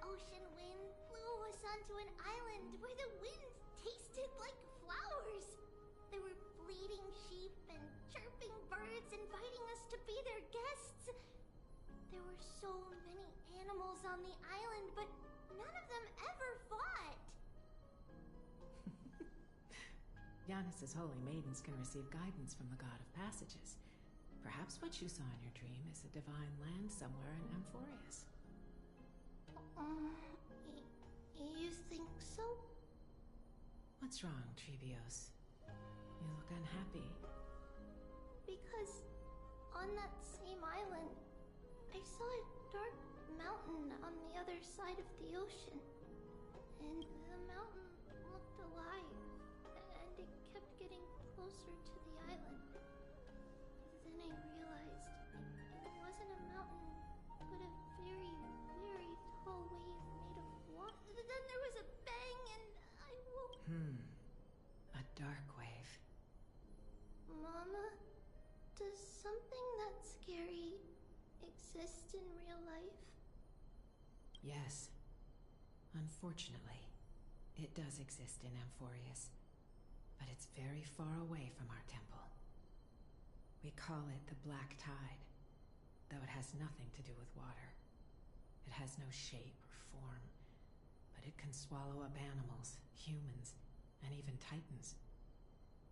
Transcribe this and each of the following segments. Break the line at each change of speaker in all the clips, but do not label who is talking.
ocean wind blew us onto an island where the winds tasted like flowers. There were bleating sheep and chirping birds inviting us to be their guests. There were so many animals on the island, but none of them ever fought.
Yanis's holy maidens can receive guidance from the God of Passages. Perhaps what you saw in your dream is a divine land somewhere in Amphorius.
You think so?
What's wrong, Trebios? You look unhappy.
Because on that same island, I saw a dark mountain on the other side of the ocean. And the mountain looked alive, and it kept getting closer to the island. Then I realized it wasn't a mountain, but a very, very tall wave made of water. Then there was a bang, and I woke.
A dark wave.
Mama, does something that scary exist in real life?
Yes. Unfortunately, it does exist in Amphorius, but it's very far away from our temple. We call it the Black Tide, though it has nothing to do with water. It has no shape or form, but it can swallow up animals, humans, and even titans,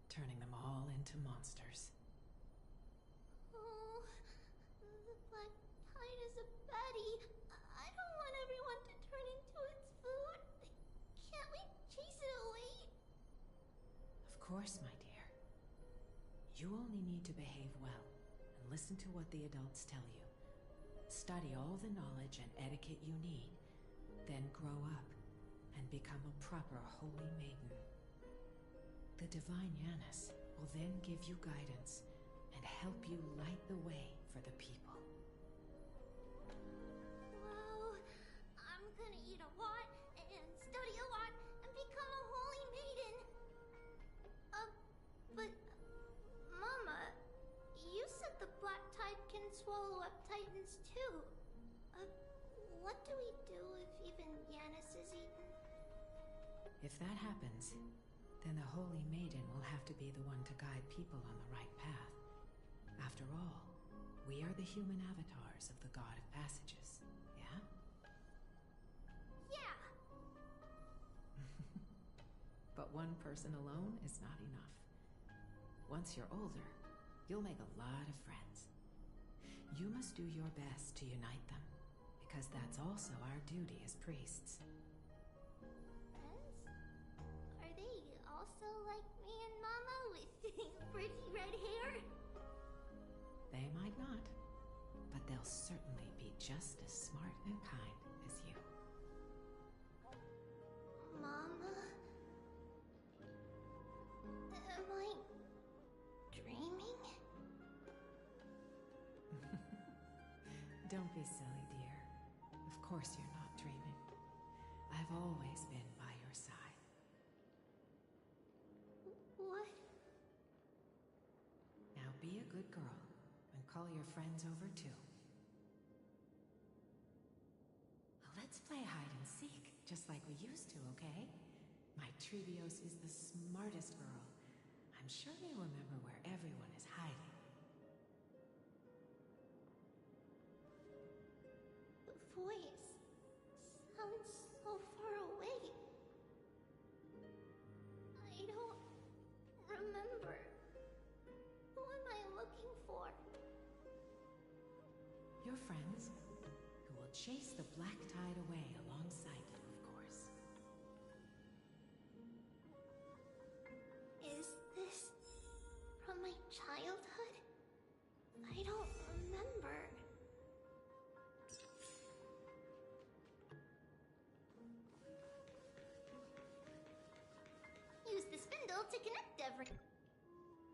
turning them all into monsters.
Oh, the Black Tide is a baddie. I don't want everyone to turn into its food. Can't we chase it away?
Of course, my dear. You only need to behave well and listen to what the adults tell you. Study all the knowledge and etiquette you need, then grow up and become a proper holy maiden. The divine Yanis will then give you guidance and help you light the way for the people.
Wow, I'm gonna eat a lot and study a lot and become a holy maiden. But Mama, you said the Black Tide can swallow up titans too. What do we do if even Yanis is eaten?
If that happens, then the Holy Maiden will have to be the one to guide people on the right path. After all, we are the human avatars of the God of Passages, yeah?
Yeah!
But one person alone is not enough. Once you're older, you'll make a lot of friends. You must do your best to unite them, because that's also our duty as priests.
Friends? Are they also like me and Mama with pretty red hair?
They might not, but they'll certainly be just as smart and kind as you.
Mama? Am I dreaming?
Don't be silly, dear. Of course you're not dreaming. I've always been by your side.
What?
Now be a good girl and call your friends over too. Let's play hide and seek, just like we used to, okay? My Trebios is the smartest girl. I'm sure they remember where everyone is hiding.
The voice sounds so far away. I don't remember. Who am I looking for?
Your friends, who will chase the Black Tide away alongside you, of course.
Is this from my childhood? I don't remember. Use the spindle to connect every...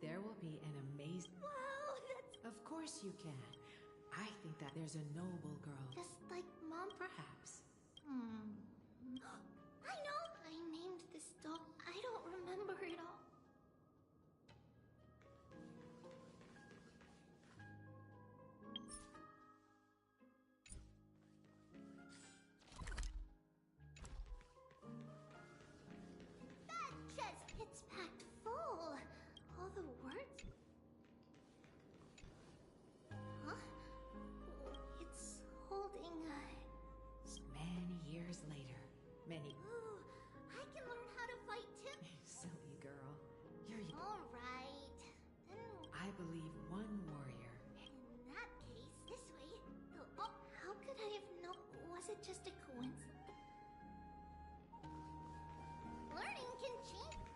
There will be an amazing...
Wow, that's
Of course you can. I think that there's a noble girl.
just like Mom.
Perhaps.
I know! I named this dog. I don't remember it all.
believe one warrior.
In that case, this way. Oh, how could I have known? Was it just a coincidence? Learning can change.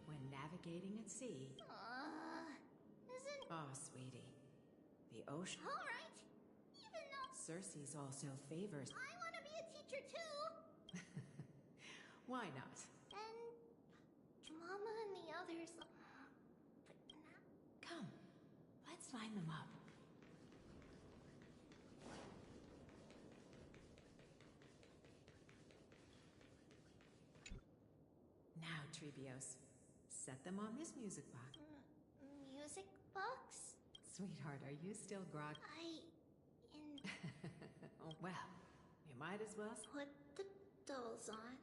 When navigating at sea.
Isn't...
Oh, sweetie. The ocean.
Alright. Even though
Circe's also favors.
I want to be a teacher too.
Why not?
And Mama and the others. But now...
Come, let's line them up. Now, Trebios, set them on this music box.
Music box?
Sweetheart, are you still grog? Oh, well, you might as well
Put the dolls on.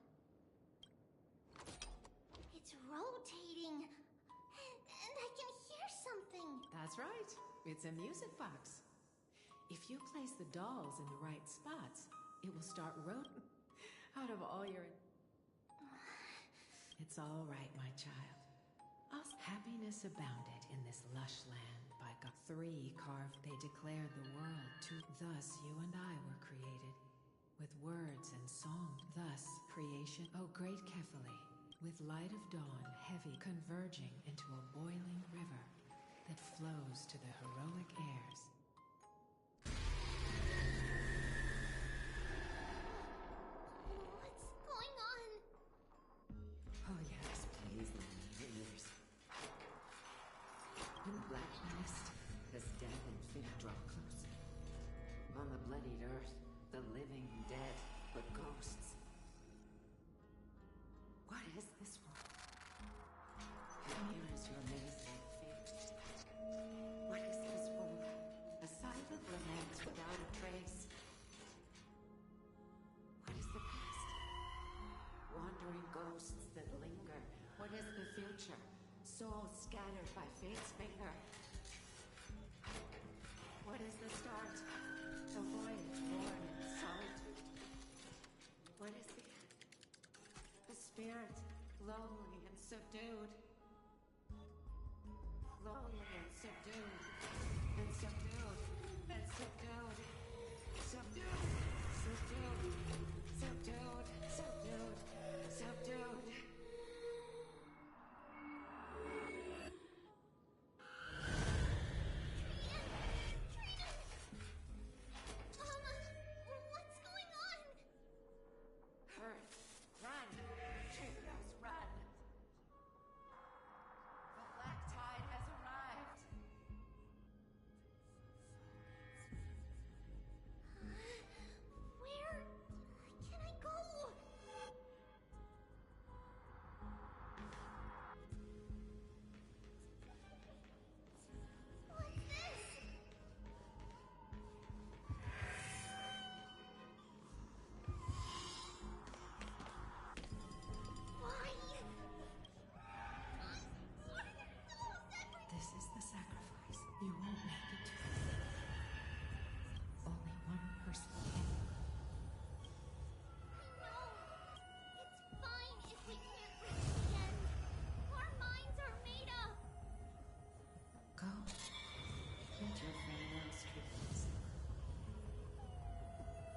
It's rotating. And I can hear something.
That's right. It's a music box. If you place the dolls in the right spots, it will start rotating out of all your... It's all right, my child. Us happiness abounded in this lush land by God. 3 carved, they declared the world to. Thus you and I were created, with words and song. Thus creation, oh great Kephale, with light of dawn heavy, converging into a boiling river that flows to the heroic airs.
What's going on?
Oh yes, please lend me your ears. In black mist, as death and fate draw closer. On the bloodied earth, the living dead, but ghosts. What is this world? Here is your amazing fate. What is this world? A silent lament without a trace. What is the past? Wandering ghosts that linger. What is the future? Souls scattered by fate's finger. What is the start? A voyage born in solitude. What is the end? A spirit, lonely and subdued. Lonely and subdued. And subdued. And subdued. Subdued. Subdued. Subdued. Subdued. Subdued.
What's going on?
Earth, run! Trebios, run! The black tide has arrived!
Where can I go? What's this? Why?
This is the sacrifice. You won't make it to the sea. Only one person can.
No. It's fine if we can't reach the end. Our minds are made up.
Go. Get your friend else, Trebios.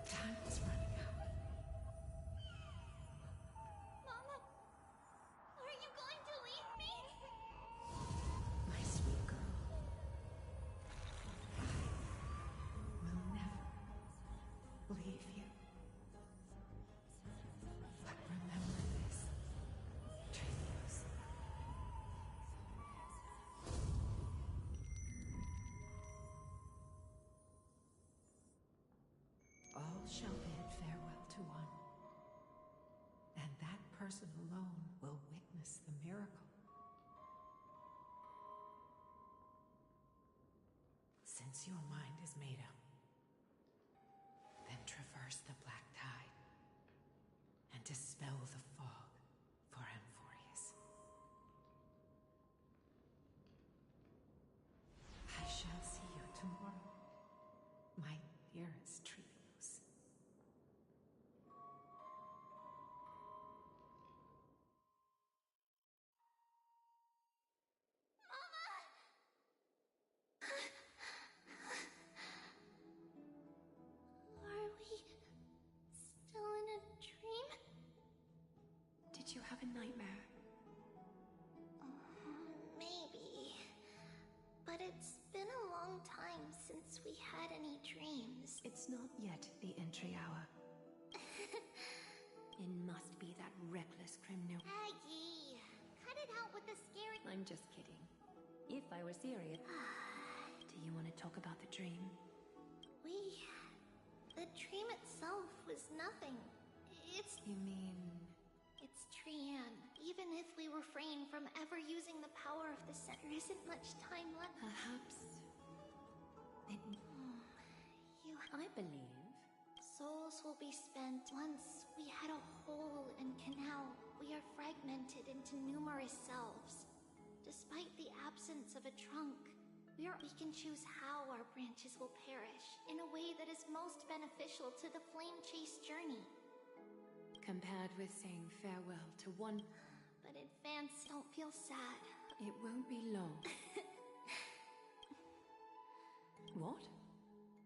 Time is running out.
Mama, are you going to leave me?
My sweet girl. I will never leave you. But remember this, Trebios. All shall bid farewell to one, and that person alone will witness the miracle. Since your mind is made up, then traverse the black tide and dispel the fog for Amphorius. I shall see you tomorrow, my dearest Trebios.
Mama! But it's been a long time since we had any dreams.
It's not yet the entry hour. It must be that reckless criminal.
Aggie, cut it out with the scary...
I'm just kidding. If I were serious... Do you want to talk about the dream?
The dream itself was nothing.
You mean...
It's Trianne. Even if we refrain from ever using the power of the set, there isn't much time left.
Perhaps... I believe...
Souls will be spent. Once we had a hole and canal. We are fragmented into numerous selves. Despite the absence of a trunk, we can choose how our branches will perish in a way that is most beneficial to the flame chase journey.
Compared with saying farewell to one...
But advance, don't feel sad.
It won't be long. What?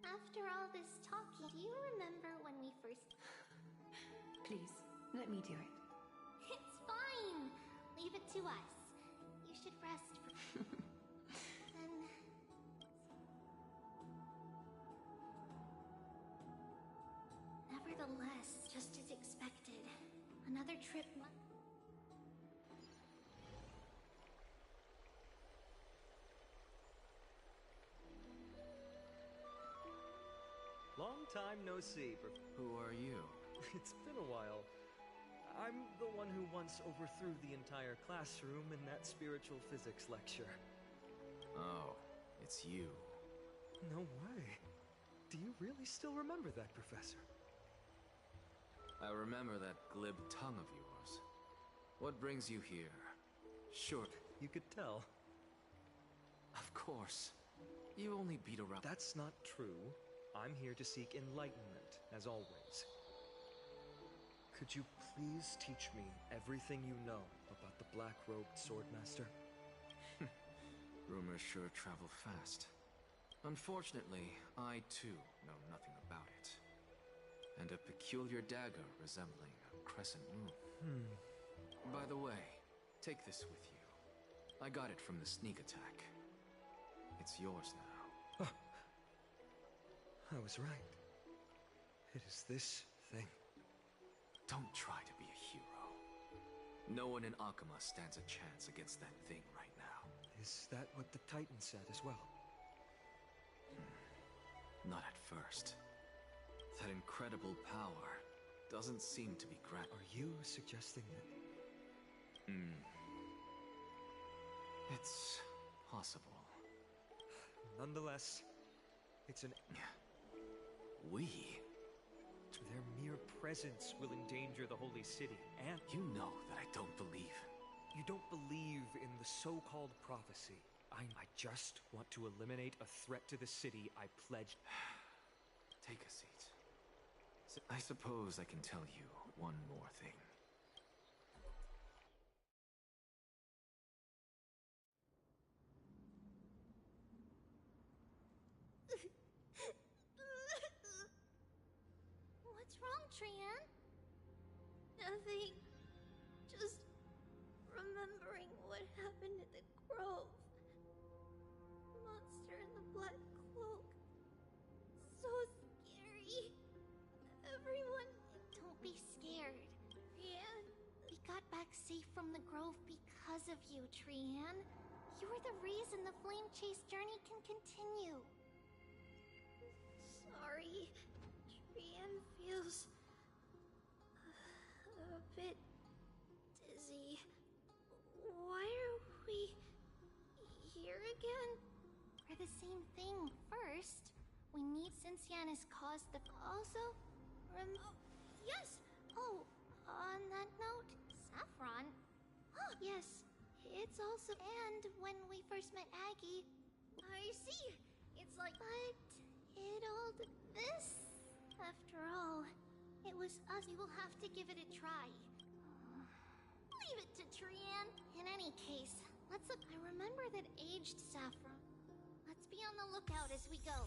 After all this talking, do you remember when we first...
Please, let me do it.
It's fine! Leave it to us. You should rest for... Then... Nevertheless, just as expected, another trip
Long time no see.
Who are you?
It's been a while. I'm the one who once overthrew the entire classroom in that spiritual physics lecture.
Oh, it's you.
No way. Do you really still remember that, Professor?
I remember that glib tongue of yours. What brings you here? Sure.
You could tell.
Of course. You only beat around...
That's not true. I'm here to seek enlightenment, as always. Could you please teach me everything you know about the Black-Robed Swordmaster?
Rumors sure travel fast. Unfortunately, I too know nothing about it. And a peculiar dagger resembling a crescent moon. By the way, take this with you. I got it from the sneak attack. It's yours now.
I was right. It is this thing.
Don't try to be a hero. No one in Akuma stands a chance against that thing right now.
Is that what the Titan said as well?
Not at first. That incredible power doesn't seem to be
Are you suggesting that...
It's possible.
Nonetheless, it's an...
We?
Their mere presence will endanger the Holy City, and...
You know that I don't believe.
You don't believe in the so-called prophecy. I just want to eliminate a threat to the city I pledged...
Take a seat. I suppose I can tell you one more thing.
What's wrong, Trianne? Nothing. Just remembering what happened at the grove. Monster in the black cloak. So scary. Everyone... Don't be scared, Trianne. We got back safe from the grove because of you, Trianne. You were the reason the flame chase journey can continue. Sorry. Trianne feels... a bit... dizzy. Why are we... here again? For the same thing. First, we need... Since Yanis caused the... Also... yes! Oh, on that note, Saffron... Oh, yes. It's also... And when we first met Aggie... I see. It's like... But... it all... This... After all, it was us. We will have to give it a try. Leave it to Trianne. In any case, let's look... I remember that aged Saffron. Let's be on the lookout as we go.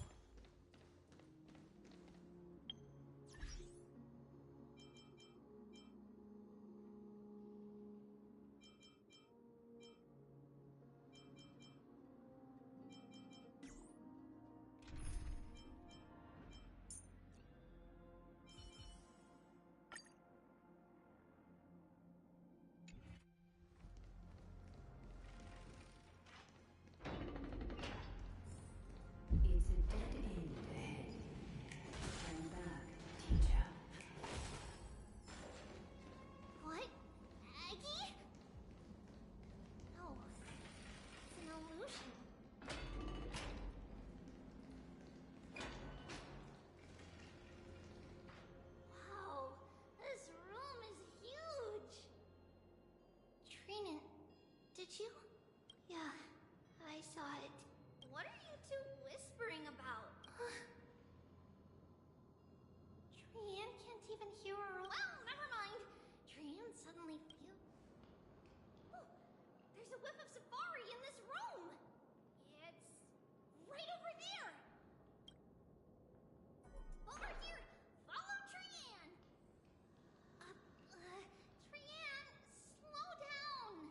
Did you? Yeah, I saw it. What are you two whispering about? Trian can't even hear her own. Well, never mind. Trian suddenly feels. Oh, there's a whiff of safari in this room. It's right over there. Over here. Follow Trian. Trian, slow down.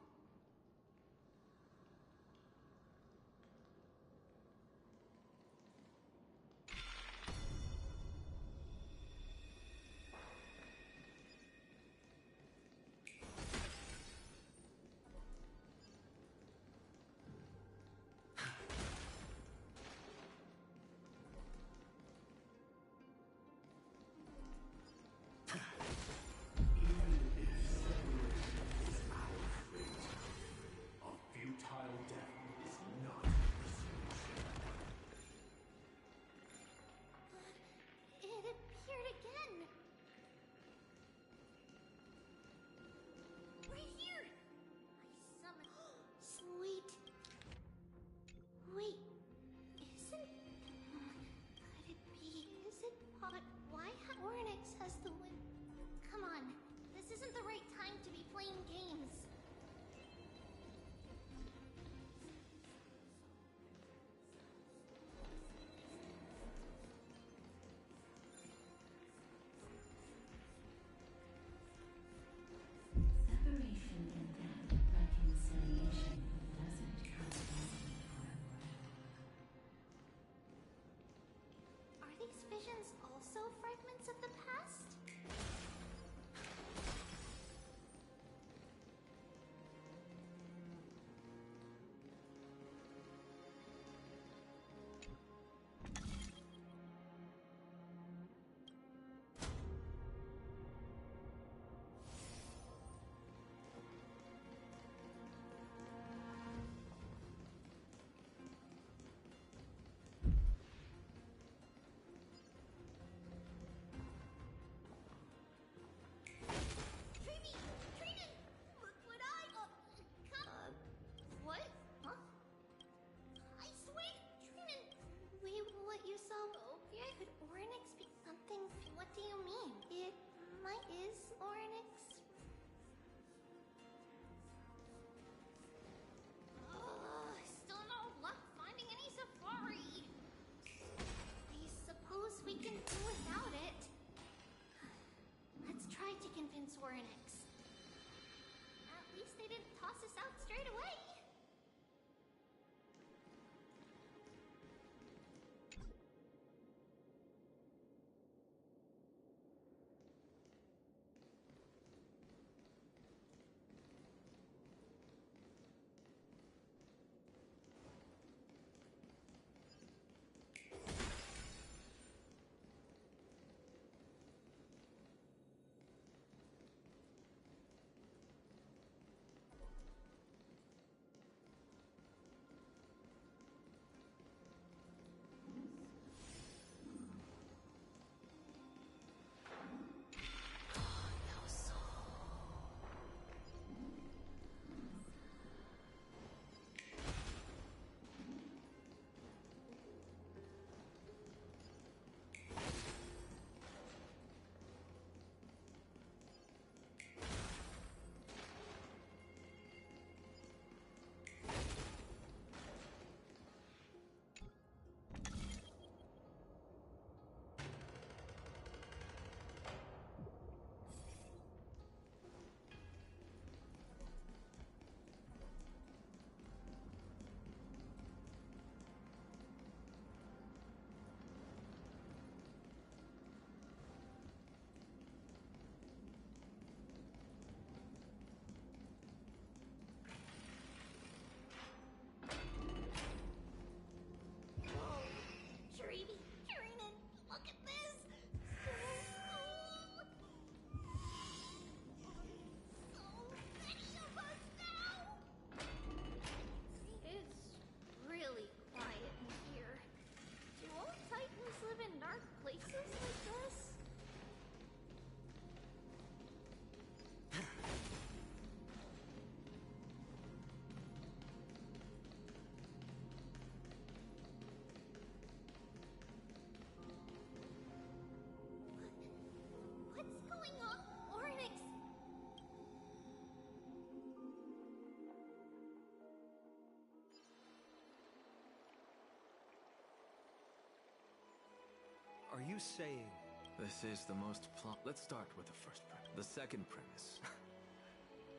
you saying?
This is the most Let's start with the first premise. The second premise.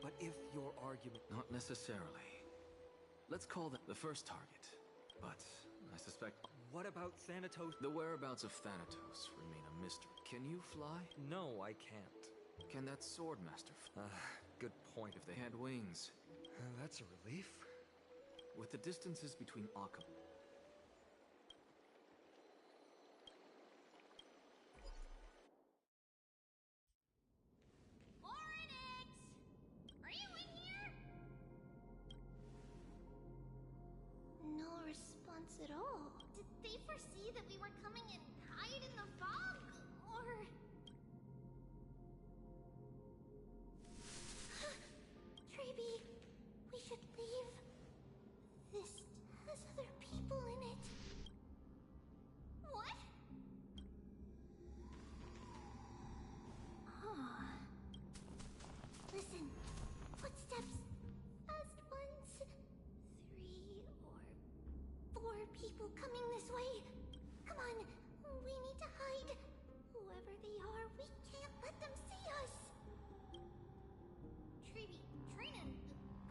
But if your argument...
Not necessarily. Let's call that the first target. But I suspect...
What about Thanatos?
The whereabouts of Thanatos remain a mystery. Can you fly?
No, I can't.
Can that Swordmaster
Good point.
if they had wings?
That's a relief.
With the distances between Occam...
Oryx! Are you in here? No response at all. Did they foresee that we were coming and hide in the fog? Or... Treby, we should leave. This has other people in it. What? Huh. Listen. Footsteps. Fast ones. 3 or 4 people coming this way. Come on. We need to hide. Whoever they are, we can't let them see us. Treby, Trinan,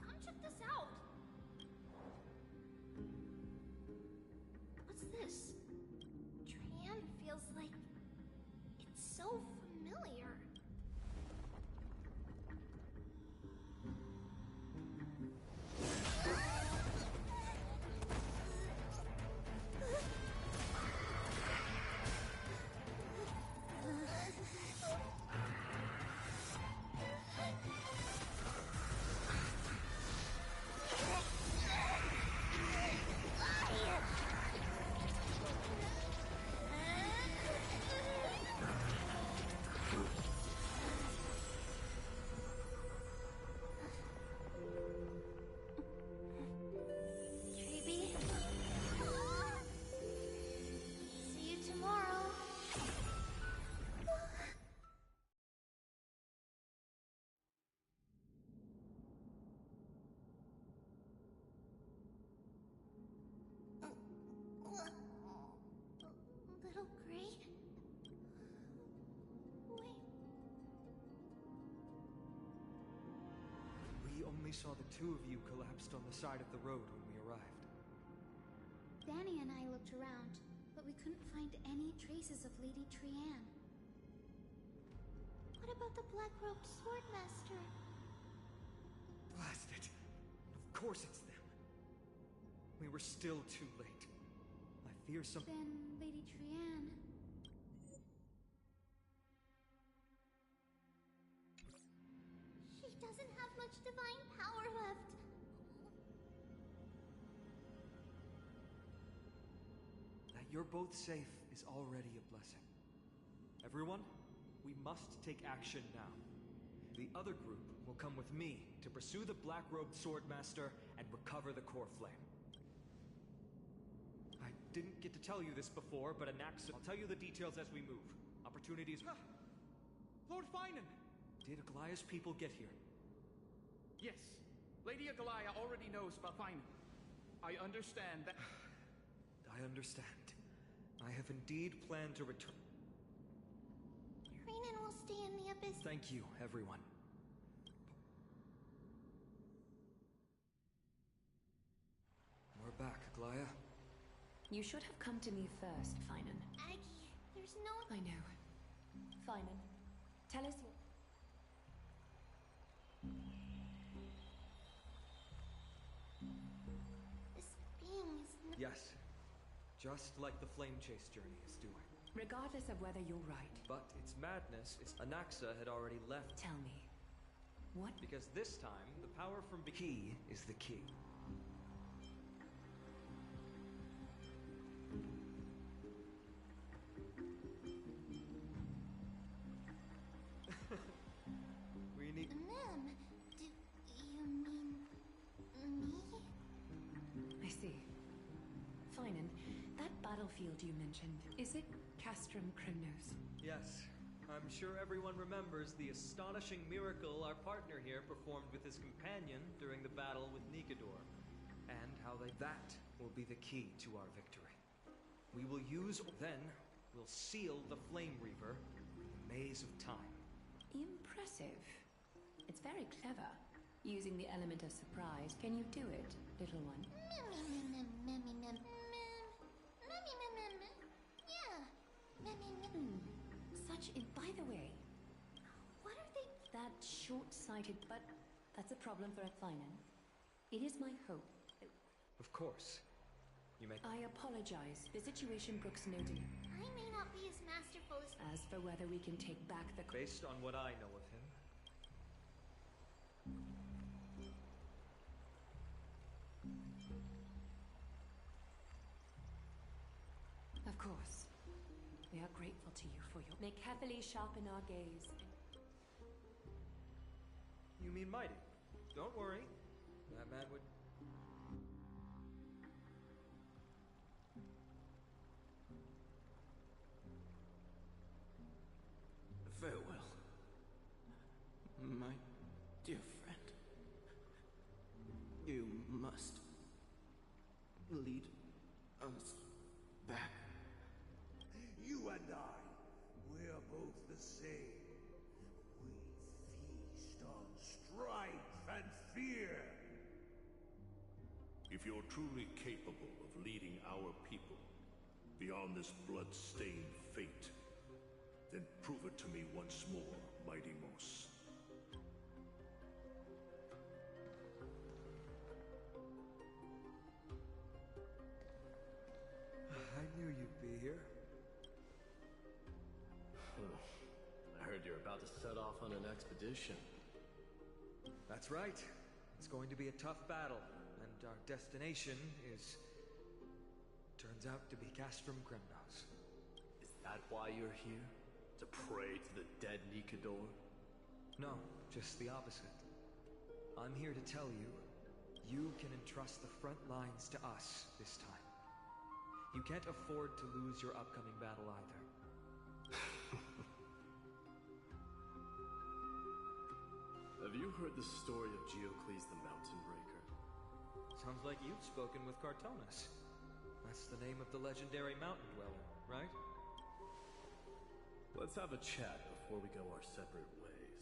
come check this out. What's this? Trian feels like it's so familiar. Treby? See you tomorrow. Little Gray? Wait.
We only saw the two of you collapsed on the side of the road when we arrived.
Danny and I looked around, but we couldn't find any traces of Lady Trian.
What about the black-robed swordmaster?
Blast it! Of course it's them. We were still too late. I fear some...
Then Lady Trian...
She doesn't have much divine power left.
That you're both safe is already a blessing. Everyone, we must take action now. The other group will come with me to pursue the black-robed swordmaster and recover the core flame. I didn't get to tell you this before, but Anaxa... I'll tell you the details as we move. Opportunities...
Lord Finan!
Did Aglaya's people get here?
Yes. Lady Aglaya already knows about Finan. I understand that...
I understand. I have indeed planned to return.
Trinan will stay in the abyss.
Thank you, everyone. We're back, Aglaya.
You should have come to me first, Finan.
Aggie, there's no...
I know. Finan, tell us your...
This being is...
Yes. Just like the Flame Chase journey is doing.
Regardless of whether you're right,
But its madness is... Anaxa had already left.
tell me, what...
Because this time, the power from... Key is the key. We need...
Ma'am, do you mean... me?
I see. Finan, that battlefield you mentioned, is it Castrum Krymnos?
Yes. I'm sure everyone remembers the astonishing miracle our partner here performed with his companion during the battle with Nigador. And how they... That will be the key to our victory. We will use... Then, will seal the Flame Reaver in the maze of time.
Impressive. It's very clever. Using the element of surprise. Can you do it, little one? By the way,
What are they?
that short-sighted, but that's a problem for Athlinan. It is my hope.
Of course. You may...
I apologize. The situation brooks no delay.
I may not be as masterful as.
As for whether we can take back the...
Based on what I know of him,
Of course. We are grateful to you for your... May carefully sharpen our gaze.
you mean mighty. Don't worry. That man would...
Farewell, my dear friend. You must lead us back.
You and I, we're both the same. We feast on strife and fear.
If you're truly capable of leading our people beyond this blood-stained fate, then prove it to me once more, Mighty Moss.
I knew you'd be here.
I heard you're about to set off on an expedition.
That's right. It's going to be a tough battle, and our destination is... turns out to be Castrum Kremnos.
Is that why you're here? To pray to the dead Nikador?
No, just the opposite. I'm here to tell you, you can entrust the front lines to us this time. You can't afford to lose your upcoming battle either.
Have you heard the story of Geocles the Mountain Breaker?
Sounds like you've spoken with Cartonis. That's the name of the legendary mountain dweller, right?
Let's have a chat before we go our separate ways.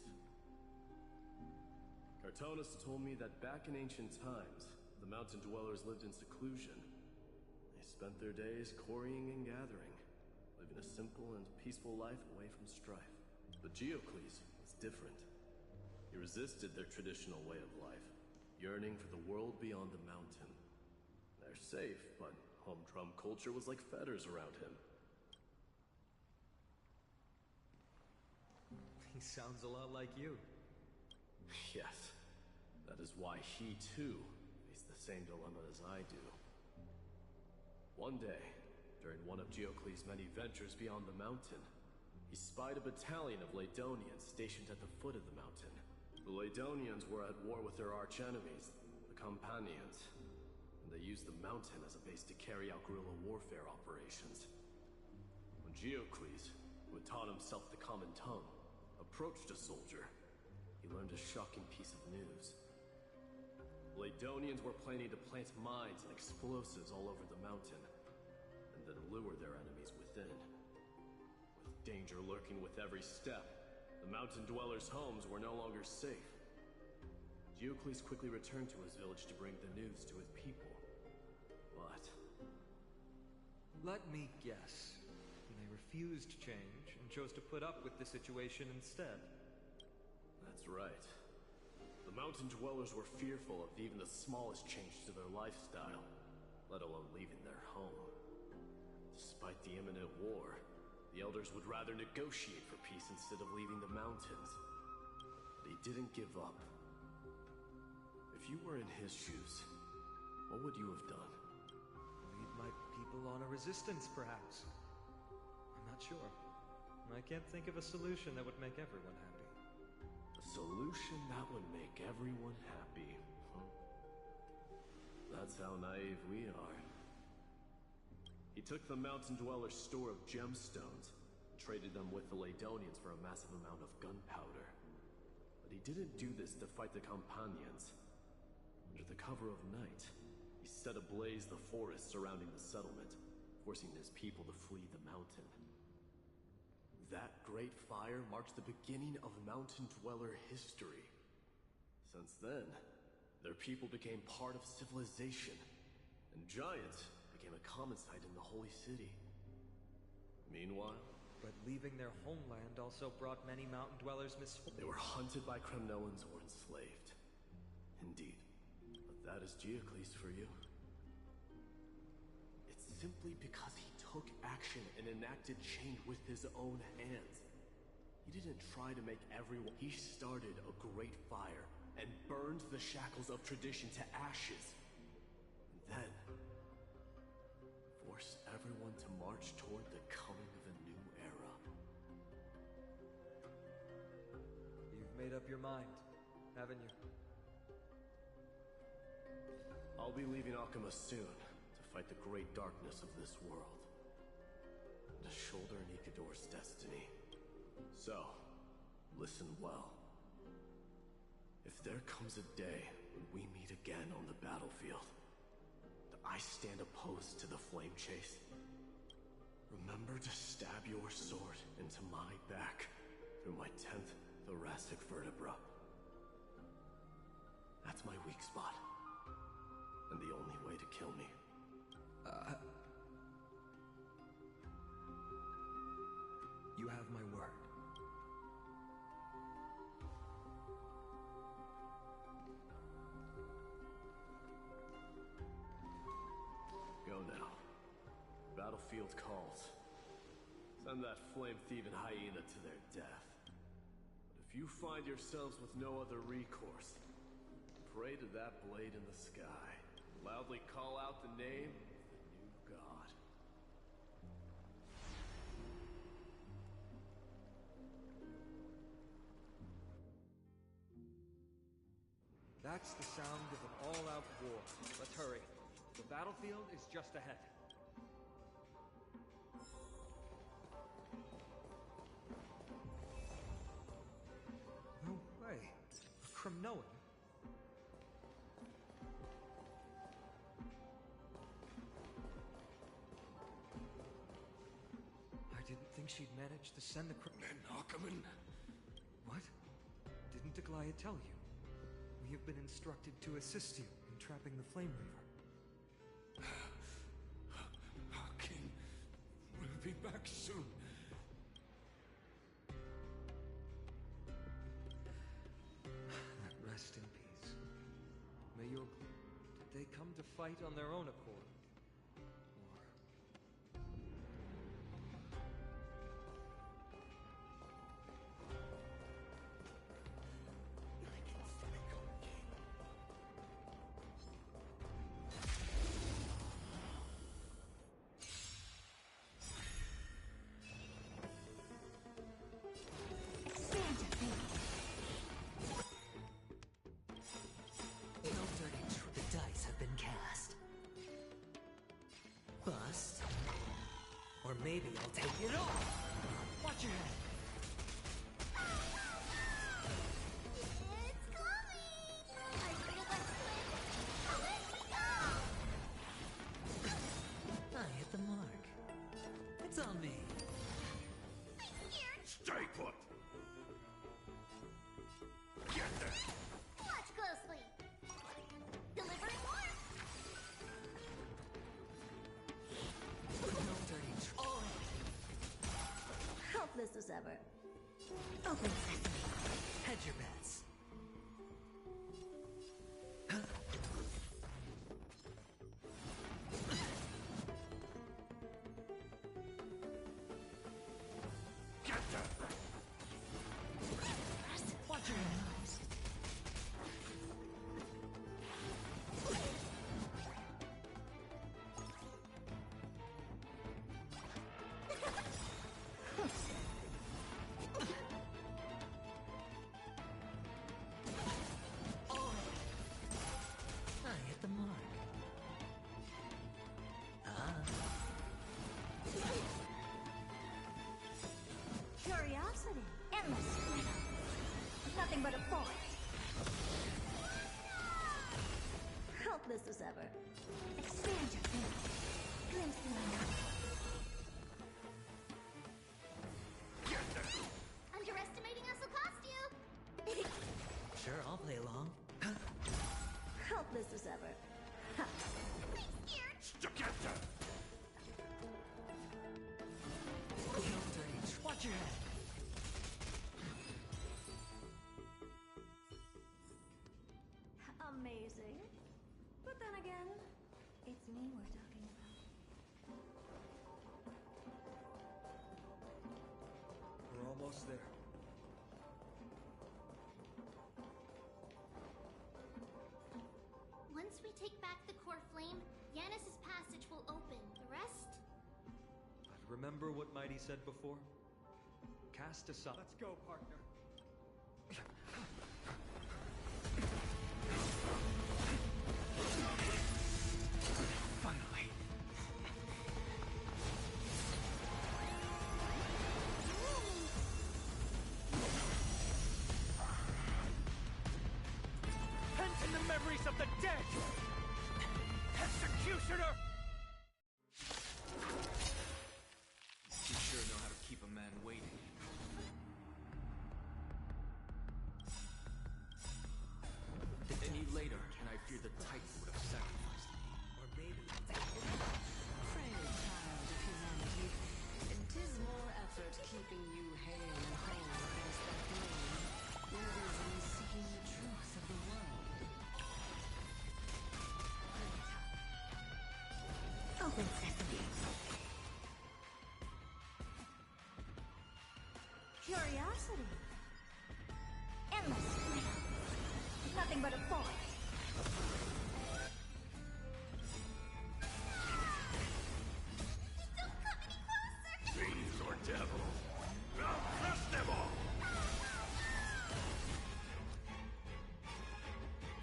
Cartonis told me that back in ancient times, the mountain dwellers lived in seclusion. They spent their days quarrying and gathering, living a simple and peaceful life away from strife. But Geocles was different. He resisted their traditional way of life, yearning for the world beyond the mountain. They're safe, but humdrum culture was like fetters around him.
He sounds a lot like you.
Yes. That is why he, too, faced the same dilemma as I do. One day, during one of Geocles' many ventures beyond the mountain, he spied a battalion of Laedonians stationed at the foot of the mountain. The Laedonians were at war with their arch-enemies, the Companions, and they used the mountain as a base to carry out guerrilla warfare operations. When Geocles, who had taught himself the common tongue, approached a soldier, he learned a shocking piece of news. Laedonians were planning to plant mines and explosives all over the mountain, and then lure their enemies within. With danger lurking with every step, the mountain dwellers' homes were no longer safe. Geocles quickly returned to his village to bring the news to his people. But...
let me guess. They refused change and chose to put up with the situation instead.
That's right. The mountain dwellers were fearful of even the smallest change to their lifestyle, let alone leaving their home. Despite the imminent war, the elders would rather negotiate for peace instead of leaving the mountains. But he didn't give up. If you were in his shoes, what would you have done?
Lead my people on a resistance, perhaps. I'm not sure. I can't think of a solution that would make everyone happy.
A solution that would make everyone happy, huh? That's how naive we are. He took the mountain dweller's store of gemstones, and traded them with the Laedonians for a massive amount of gunpowder. But he didn't do this to fight the Companions. Under the cover of night, he set ablaze the forest surrounding the settlement, forcing his people to flee the mountain. that great fire marked the beginning of Mountain Dweller history. Since then, their people became part of civilization, and Giant became a common sight in the Holy City. Meanwhile,
But leaving their homeland also brought many Mountain Dwellers misfortune.
they were hunted by Kremnoans or enslaved. Indeed. But that is Geocles for you. It's simply because he took action and enacted change with his own hands. He didn't try to make everyone... He started a great fire and burned the shackles of tradition to ashes. And then forced everyone to march toward the coming of a new era.
You've made up your mind, haven't you?
I'll be leaving Akuma soon to fight the great darkness of this world. To shoulder Nikador's destiny. So, listen well. If there comes a day when we meet again on the battlefield, that I stand opposed to the flame chase, remember to stab your sword into my back through my 10th thoracic vertebra. That's my weak spot. And the only way to kill me.
You have my word.
Go now. Battlefield calls. Send that flame-thieving hyena to their death. But if you find yourselves with no other recourse, pray to that blade in the sky. Loudly call out the name of the new god.
That's the sound of an all-out war. Let's hurry. The battlefield is just ahead. No way. A Kremnoan? I didn't think she'd manage to send the
Nakaman?
What? Didn't Aglaya tell you? We have been instructed to assist you in trapping the Flame Reaver.
Our king will be back soon.
Rest in peace. May your... Did they come to fight on their own accord?
The dice have been cast. Bust. Or maybe I'll take it off. Watch your head.
It's coming! I bring it like twins. Let me go!
I hit the mark. It's on me.
I'm scared.
Stay put! Get there!
Watch closely. Delivering more.
No dirty
Helpless as ever. Open sesame.
Hedge your bets.
Get there!
Watch your head. I hit the mark.
Curiosity. Endless freedom. Nothing but a force. Helpless as ever. Expand your thinking. Glimpse the unknown.
Get
ever.
Staccato!
Watch your head.
Amazing. But then again, it's me we're talking about.
We're almost there.
Once we take back the core flame, Yanis's passage will open. The rest?
But remember what Mighty said before? Cast aside.
Let's go, partner.
Finally.
Pent in the memories of the dead! Executioner!
You sure know how to keep a man waiting. They need later, and I fear the Titan would have sacrificed me. Or maybe...
Frail child of humanity, it is more effort keeping you hale and whole against that flame than it is in seeking the truth of the world.
Open sesame. Curiosity. Endless freedom. Nothing but a force.
Don't come any closer!
Fiends or devils? I'll crush them all!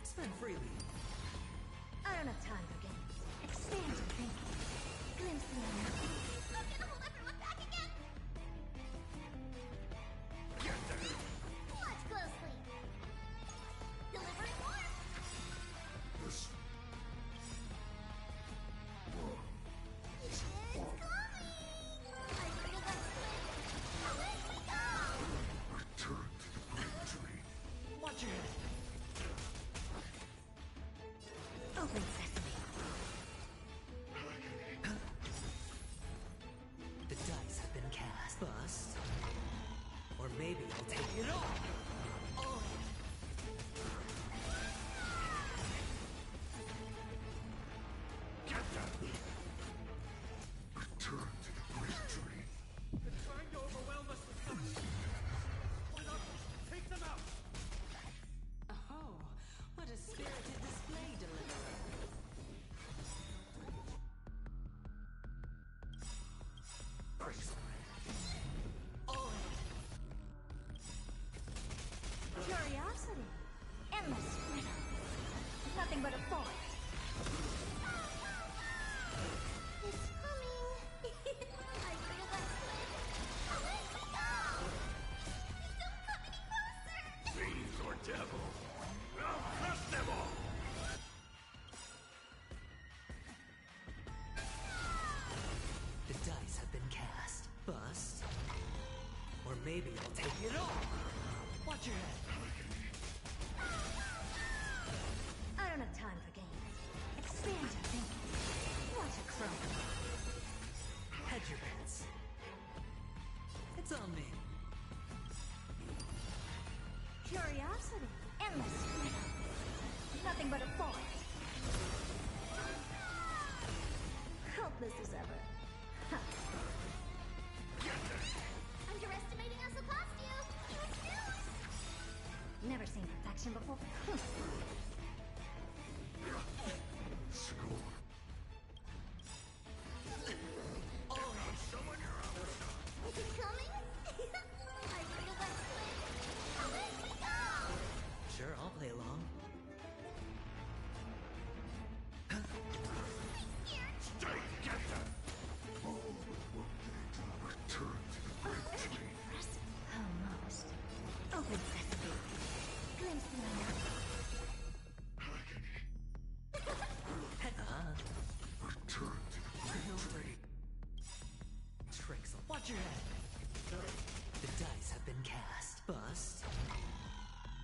Spend freely.
I don't have time for games. Expand your thinking. Glimpse the unknown.
I'm gonna hold everyone back again! Watch closely! Delivering more!
This...
It's coming! I feel that flame! Away we go!
Return to the great tree.
Watch your head.
Open sesame.
The dice have been cast. Bust. Or maybe I'll take it all. Oh.
Get them! Return to the great tree.
They're trying to overwhelm us with something. Why not take them out?
Oh, what a spirited display, Deliverer.
Curiosity. Endless freedom. Nothing but a force.
It's coming! I feel that flame! Away we go! Don't come any closer!
Fiends or devils? I'll crush them all!
The dice have been cast. Bust. Or maybe I'll take it all. Watch your head.
I don't have time for games. Expand your thinking. Watch it crumble.
Hedge your bets. It's on me.
Curiosity. Endless freedom. Nothing but a force. Helpless as ever. Ha.
Underestimating us will cost you! Huge news!
Never seen perfection before.
Score.
Is it coming? I feel that flame! Away we go!
Sure, I'll play along.
Stay, get them! Return to the great tree.
Almost. Open sesame. Glimpse the unknown.
Return to the great tree.
Tricks. Watch your head. The dice have been cast. Bust.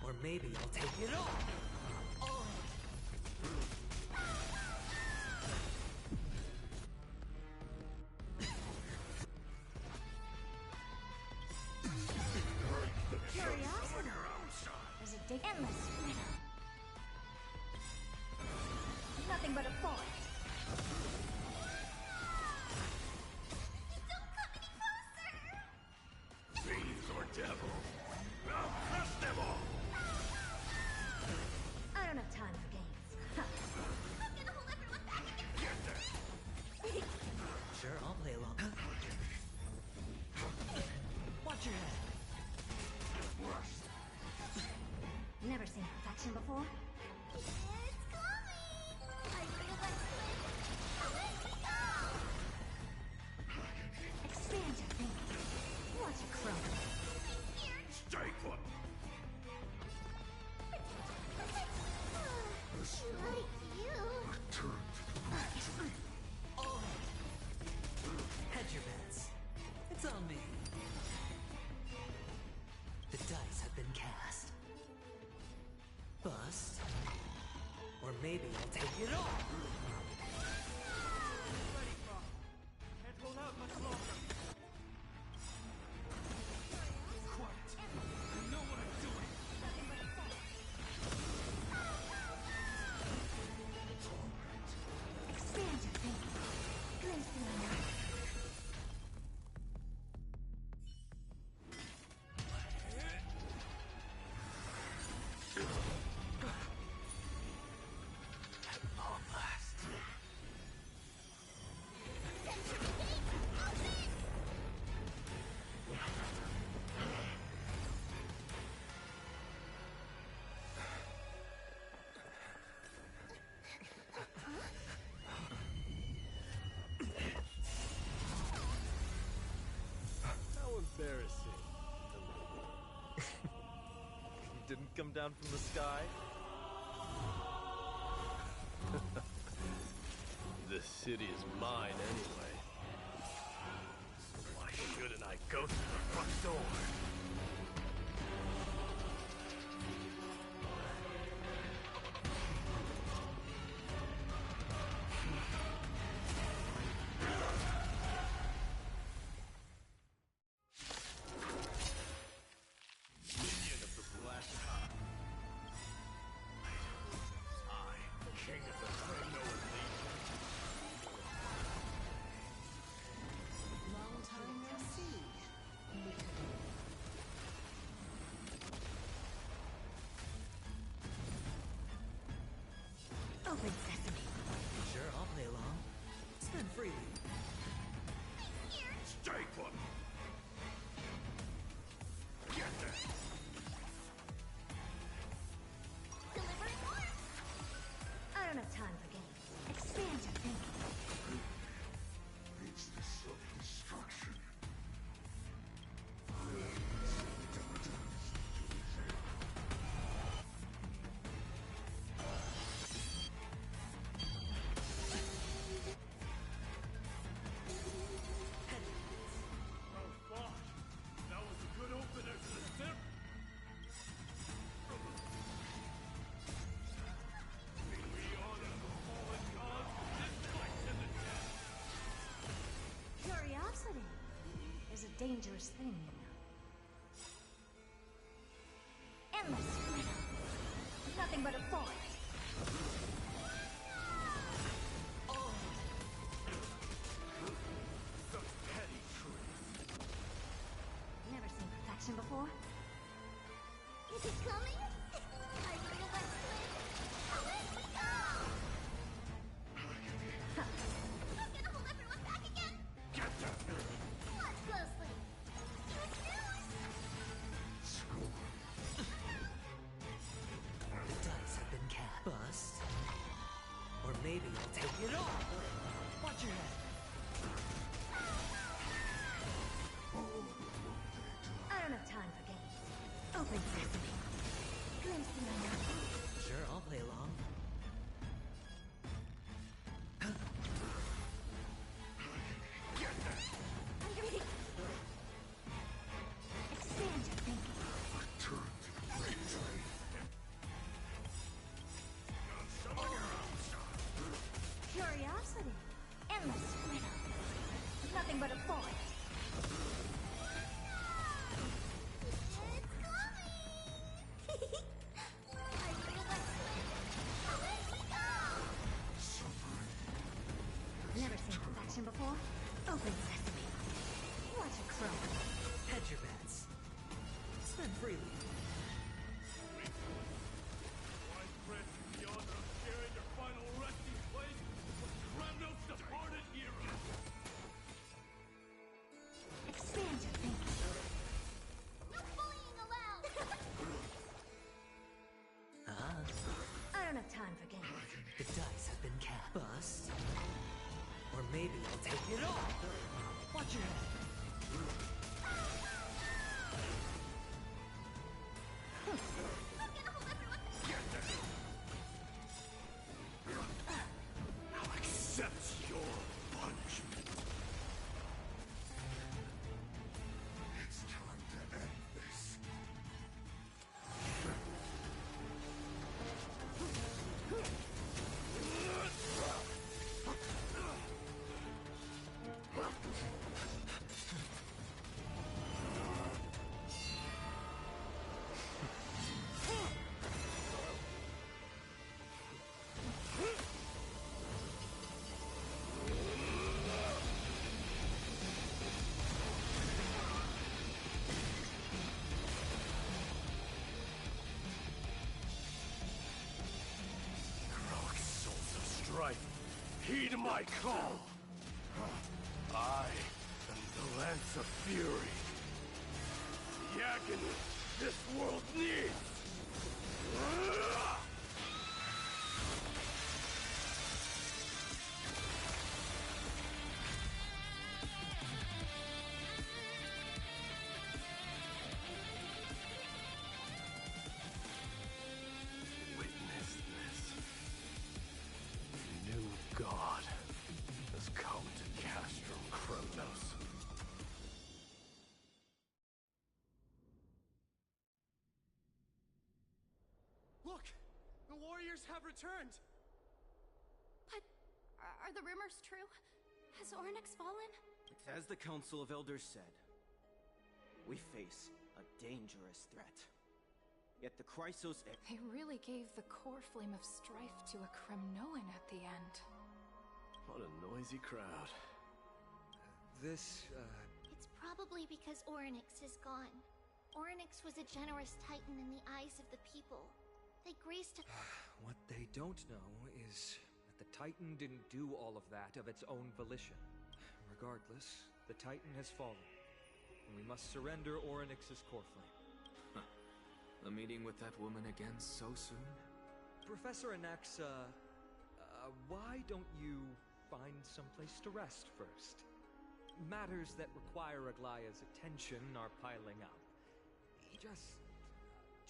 Or maybe I'll take it all. Oh.
Nothing but a forest.
Don't come any closer!
Thieves or devil, I'll crush them all!
I don't have time for games. Ha.
I'm gonna hold everyone back against
Get there!
Sure, I'll play along. Watch your head.
Never seen perfection before?
It's coming! I realize when... Away we go!
Expand your thinking. Watch it crumble.
Stay put!
Like you.
Hedge your bets. It's on me. The dice have been cast. Bust. Or maybe I'll take it all.
Ready, Croc. Can't hold out much longer. Quiet. I know what I'm doing.
Expand your thinking. Glimpse the unknown.
Long last.
How embarrassing. You didn't come down from the sky?
This city is mine anyway. Why shouldn't I go through the front door? Minion of the Black Top. I, King of the Kremnoan Legion.
Long time no see.
Open sesame.
Sure, I'll play along. Spin freely.
Stay put! Get there!
Delivering more!
I don't have time for games. Expand your thinking.
It's the self-destruction. Oh, fuck! That was a good opener to the tip! We honor the fallen gods with this collectivity!
Curiosity is a dangerous thing, you know. Endless freedom. Nothing but a forest.
Such petty truth!
Never seen perfection before?
Is it coming? I realize when... Away we go! I'm gonna hold everyone back again!
Get there!
Watch closely! Good news!
The dice have been cast. Bust. Or maybe I'll take it all. Watch your head.
I don't have time for games. Open sesame. Glimpse the unknown.
Sure, I'll play along.
Underneath. Expand your thinking.
Return to the victory!
Curiosity. Endless freedom. Nothing but a forest.
It's coming! I realize when... Away we go!
Open sesame. What a crow.
Hedge your bets. Spend freely.
Widespread beyond of sharing their final resting place with Kremnos' departed hero.
Expand your thinking.
No bullying allowed!
I don't have time for games.
The dice have been cast. Bust. Or maybe I'll take it all. Watch your head.
I'll accept your punishment. It's time to end this. Heroic souls of strife, heed my call. I am the Lance of Fury. The agony this world needs. Witness this. The new god has come to Castrum Kremnos.
Look! The warriors have returned!
But are the rumors true? Has Ornyx fallen?
As the Council of Elders said, we face a dangerous threat. Yet the Chrysos...
They really gave the core flame of strife to a Kremnoan at the end.
What a noisy crowd.
This,
It's probably because Ornyx is gone. Ornyx was a generous titan in the eyes of the people. They graced a...
what they don't know is that the Titan didn't do all of that of its own volition. Regardless, the Titan has fallen, and we must surrender Ornyx's core flame.
A meeting with that woman again so soon?
Professor Anaxa, why don't you find someplace to rest first? Matters that require Aglaya's attention are piling up. Just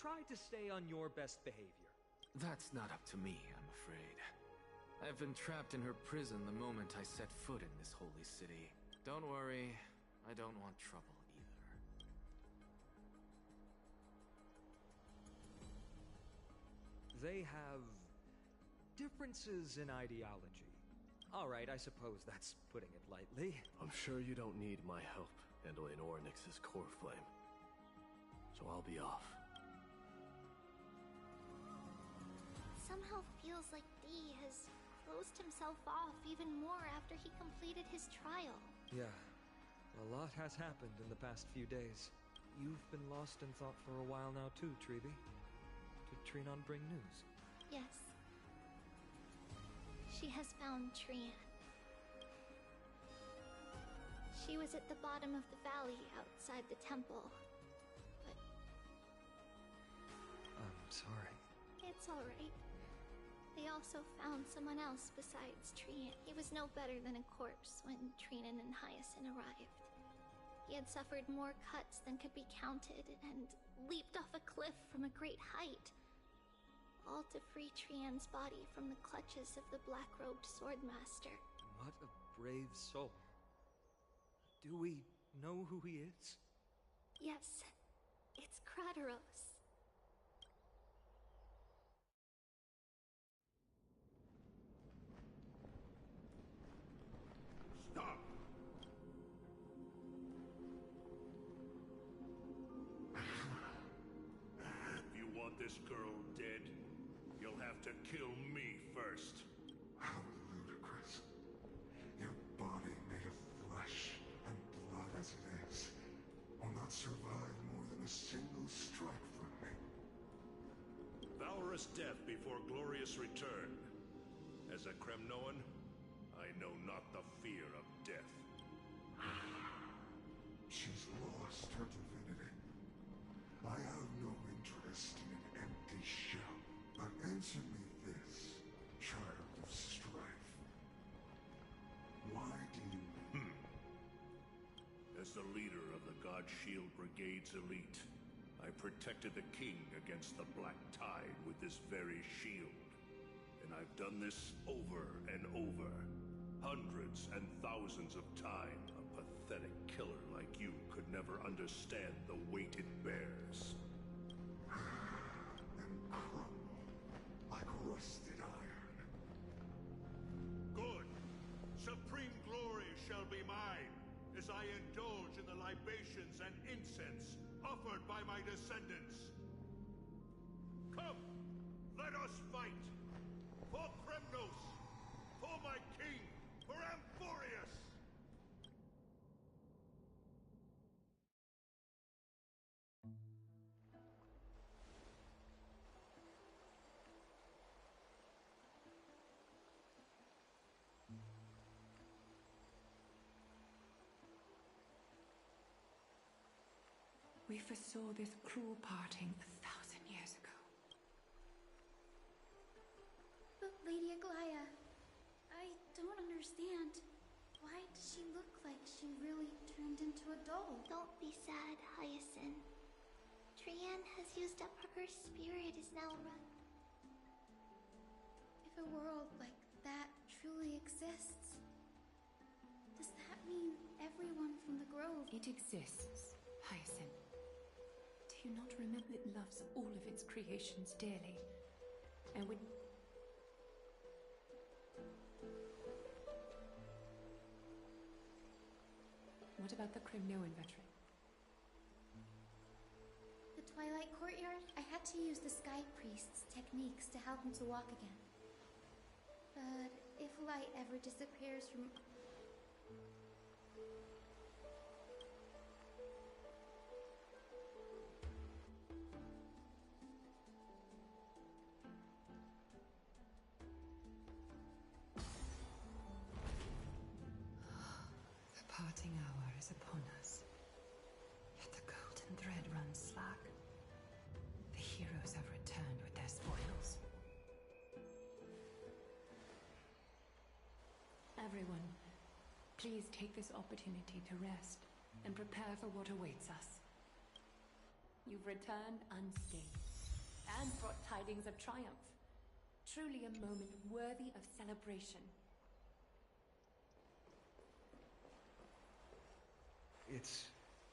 try to stay on your best behavior.
That's not up to me, I'm afraid. I've been trapped in her prison the moment I set foot in this holy city. Don't worry, I don't want trouble either.
They have differences in ideology. All right, I suppose that's putting it lightly.
I'm sure you don't need my help handling Ornyx's core flame. So I'll be off.
Somehow feels like D has closed himself off even more after he completed his trial.
Yeah, a lot has happened in the past few days. You've been lost in thought for a while now too, Treevee. Did Trinon bring news?
Yes. She has found Trian. She was at the bottom of the valley outside the temple. But...
I'm sorry.
It's alright. They also found someone else besides Trian. He was no better than a corpse when Trinan and Hyacinth arrived. He had suffered more cuts than could be counted and leaped off a cliff from a great height. All to free Trian's body from the clutches of the black-robed swordmaster.
What a brave soul. Do we know who he is?
Yes, it's Crateros.
Stop! If you want this girl dead, you'll have to kill me first.
How ludicrous. Your body made of flesh
glorious death before glorious return. As a Kremnoan, I know not the fear of death.
She's lost her divinity. I have no interest in an empty shell. But answer me this, child of strife. Why do you...
As the leader of the God Shield Brigade's elite, I protected the king against the Black Tide with this very shield. And I've done this over and over. Hundreds and thousands of times. A pathetic killer like you could never understand the weight it bears.
and crumble like rusted iron?
Good. Supreme glory shall be mine, as I indulge in the libations and incense offered by my descendants. Come, let us fight! For Kremnos! For my king! For Amphorius!
We foresaw this cruel parting 1,000 years ago.
But Lady Aglaya, I don't understand. Why does she look like she really turned into a doll?
Don't be sad, Hyacinth. Trianne has used up her spirit is now run.
If a world like that truly exists, does that mean everyone from the Grove?
It exists, Hyacinth. Do you not remember it loves all of its creations dearly? And when... What about the Kremnoan veteran?
The Twilight Courtyard? I had to use the Sky Priest's techniques to help him to walk again. But if light ever disappears from...
The parting hour is upon us. Yet the golden thread runs slack. The heroes have returned with their spoils. Everyone, please take this opportunity to rest and prepare for what awaits us. You've returned unscathed and brought tidings of triumph. Truly a moment worthy of celebration.
It's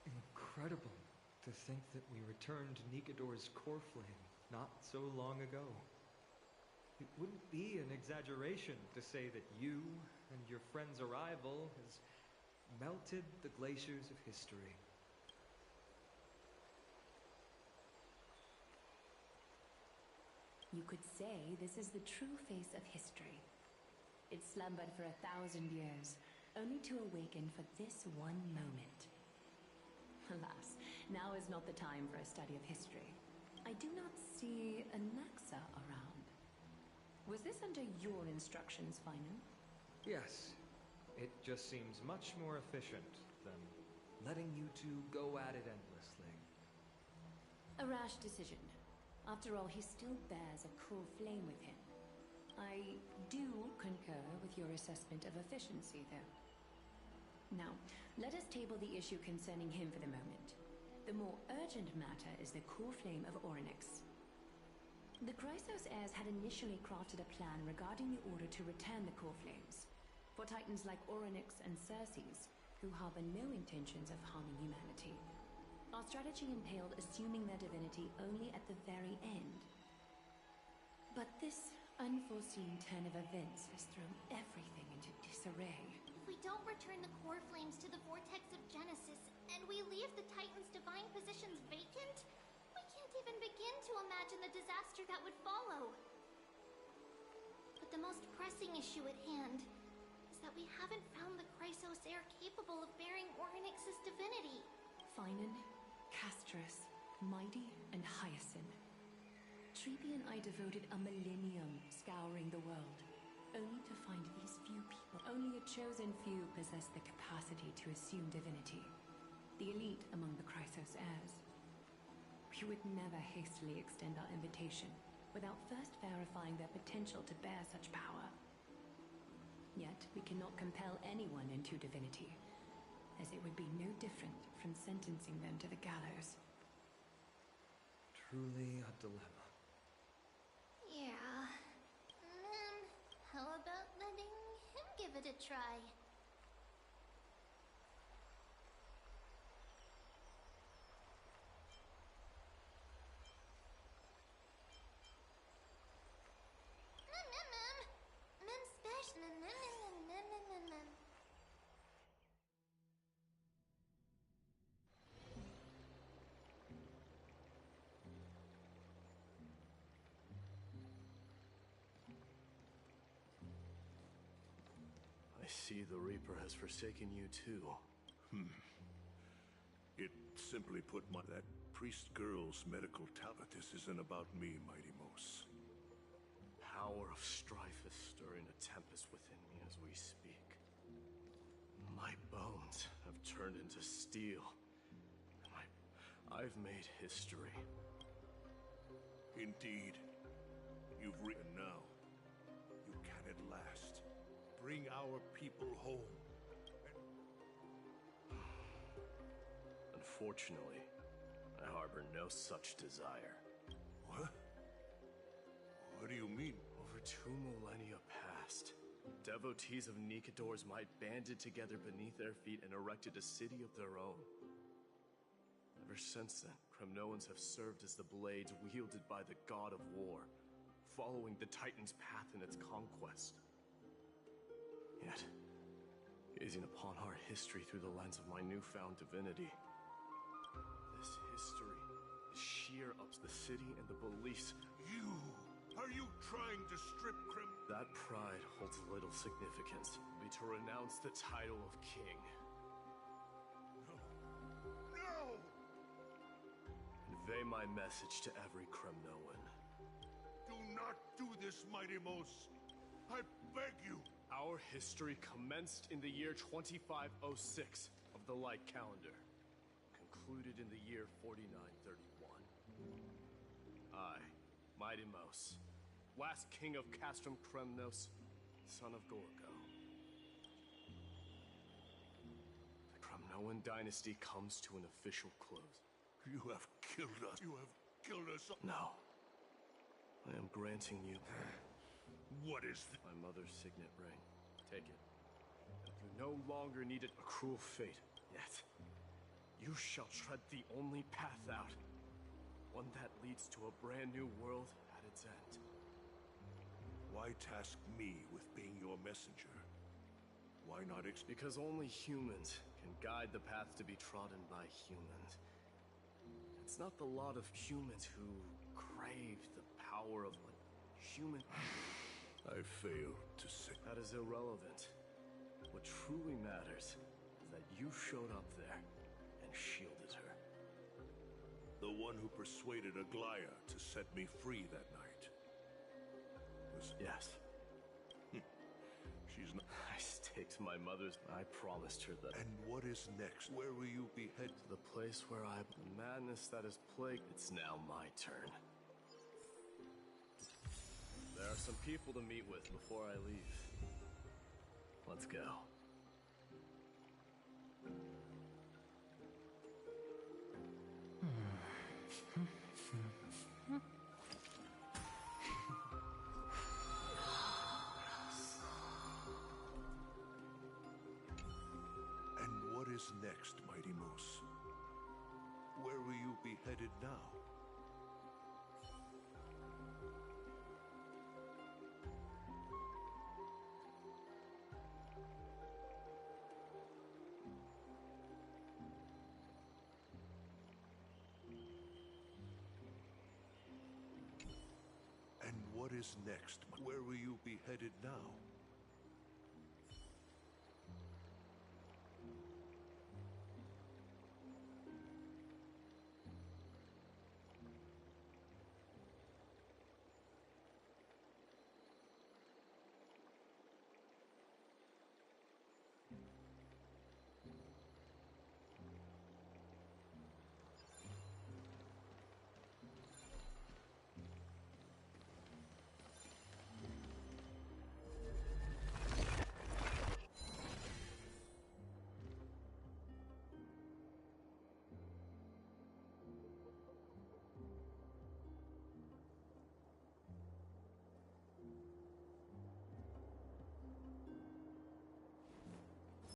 incredible to think that we returned Nikador's core flame not so long ago. It wouldn't be an exaggeration to say that you and your friend's arrival has melted the glaciers of history.
You could say this is the true face of history. It slumbered for 1,000 years, only to awaken for this one moment. Alas, now is not the time for a study of history. I do not see a Naxa around. Was this under your instructions, Finan?
Yes, it just seems much more efficient than letting you two go at it endlessly.
A rash decision. After all, he still bears a core flame with him. I do concur with your assessment of efficiency, though. Now, let us table the issue concerning him for the moment. The more urgent matter is the core flame of Orynyx. The Chrysos heirs had initially crafted a plan regarding the order to return the core flames, for titans like Orynyx and Circes, who harbor no intentions of harming humanity. Our strategy entailed assuming their divinity only at the very end. But this unforeseen turn of events has thrown everything into disarray.
If we don't return the core flames to the vortex of Genesis, and we leave the Titan's divine positions vacant, we can't even begin to imagine the disaster that would follow. But the most pressing issue at hand is that we haven't found the Chrysos heir capable of bearing Orynyx's divinity.
Finan, Castris, Mighty, and Hyacinth. Shriepi and I devoted a millennium scouring the world, only to find these few people. Only a chosen few possess the capacity to assume divinity, the elite among the Chrysos heirs. We would never hastily extend our invitation without first verifying their potential to bear such power. Yet, we cannot compel anyone into divinity, as it would be no different from sentencing them to the gallows.
Truly a dilemma.
Yeah. How about letting him give it a try? Mem special.
I see the Reaper has forsaken you too.
It simply put that priest girl's medical talent. This isn't about me, Mighty Mos.
Power of strife is stirring a tempest within me as we speak. My bones have turned into steel. I've made history.
Indeed. You've written now. You can at last bring our people home.
Unfortunately, I harbor no such desire.
What? What do you mean?
Over 2 millennia past, devotees of Nikador's might banded together beneath their feet and erected a city of their own. Ever since then, Kremnoans have served as the blades wielded by the god of war, following the Titan's path in its conquest. Yet, gazing upon our history through the lens of my newfound divinity, this history is sheer up the city and the beliefs.
Are you trying to strip
That pride holds little significance, be to renounce the title of king.
No!
Convey my message to every Kremnoan.
Do not do this, Mighty Mos. I beg you.
Our history commenced in the year 2506 of the Light Calendar, concluded in the year 4931. I, Mighty Mos, last king of Castrum Kremnos, son of Gorgo. The Kremnoan dynasty comes to an official close.
You have killed us. You have killed us.
No. I am granting you...
What is this?
My mother's signet ring. Take it. You no longer need a cruel fate, yet. You shall tread the only path out. One that leads to a brand new world at its end.
Why task me with being your messenger? Why not
Because only humans can guide the path to be trodden by humans. It's not the lot of humans who crave the power of human...
I failed to say...
That is irrelevant. What truly matters is that you showed up there and shielded her.
The one who persuaded Aglaya to set me free that night.
Yes.
She's not...
I staked my mother's... I promised her that...
And what is next? Where will you be headed?
To the place where the madness that has plagued... It's now my turn. There are some people to meet with before I leave. Let's go.
And what is next, Mighty Mos? Where will you be headed now? And what is next? Where will you be headed now?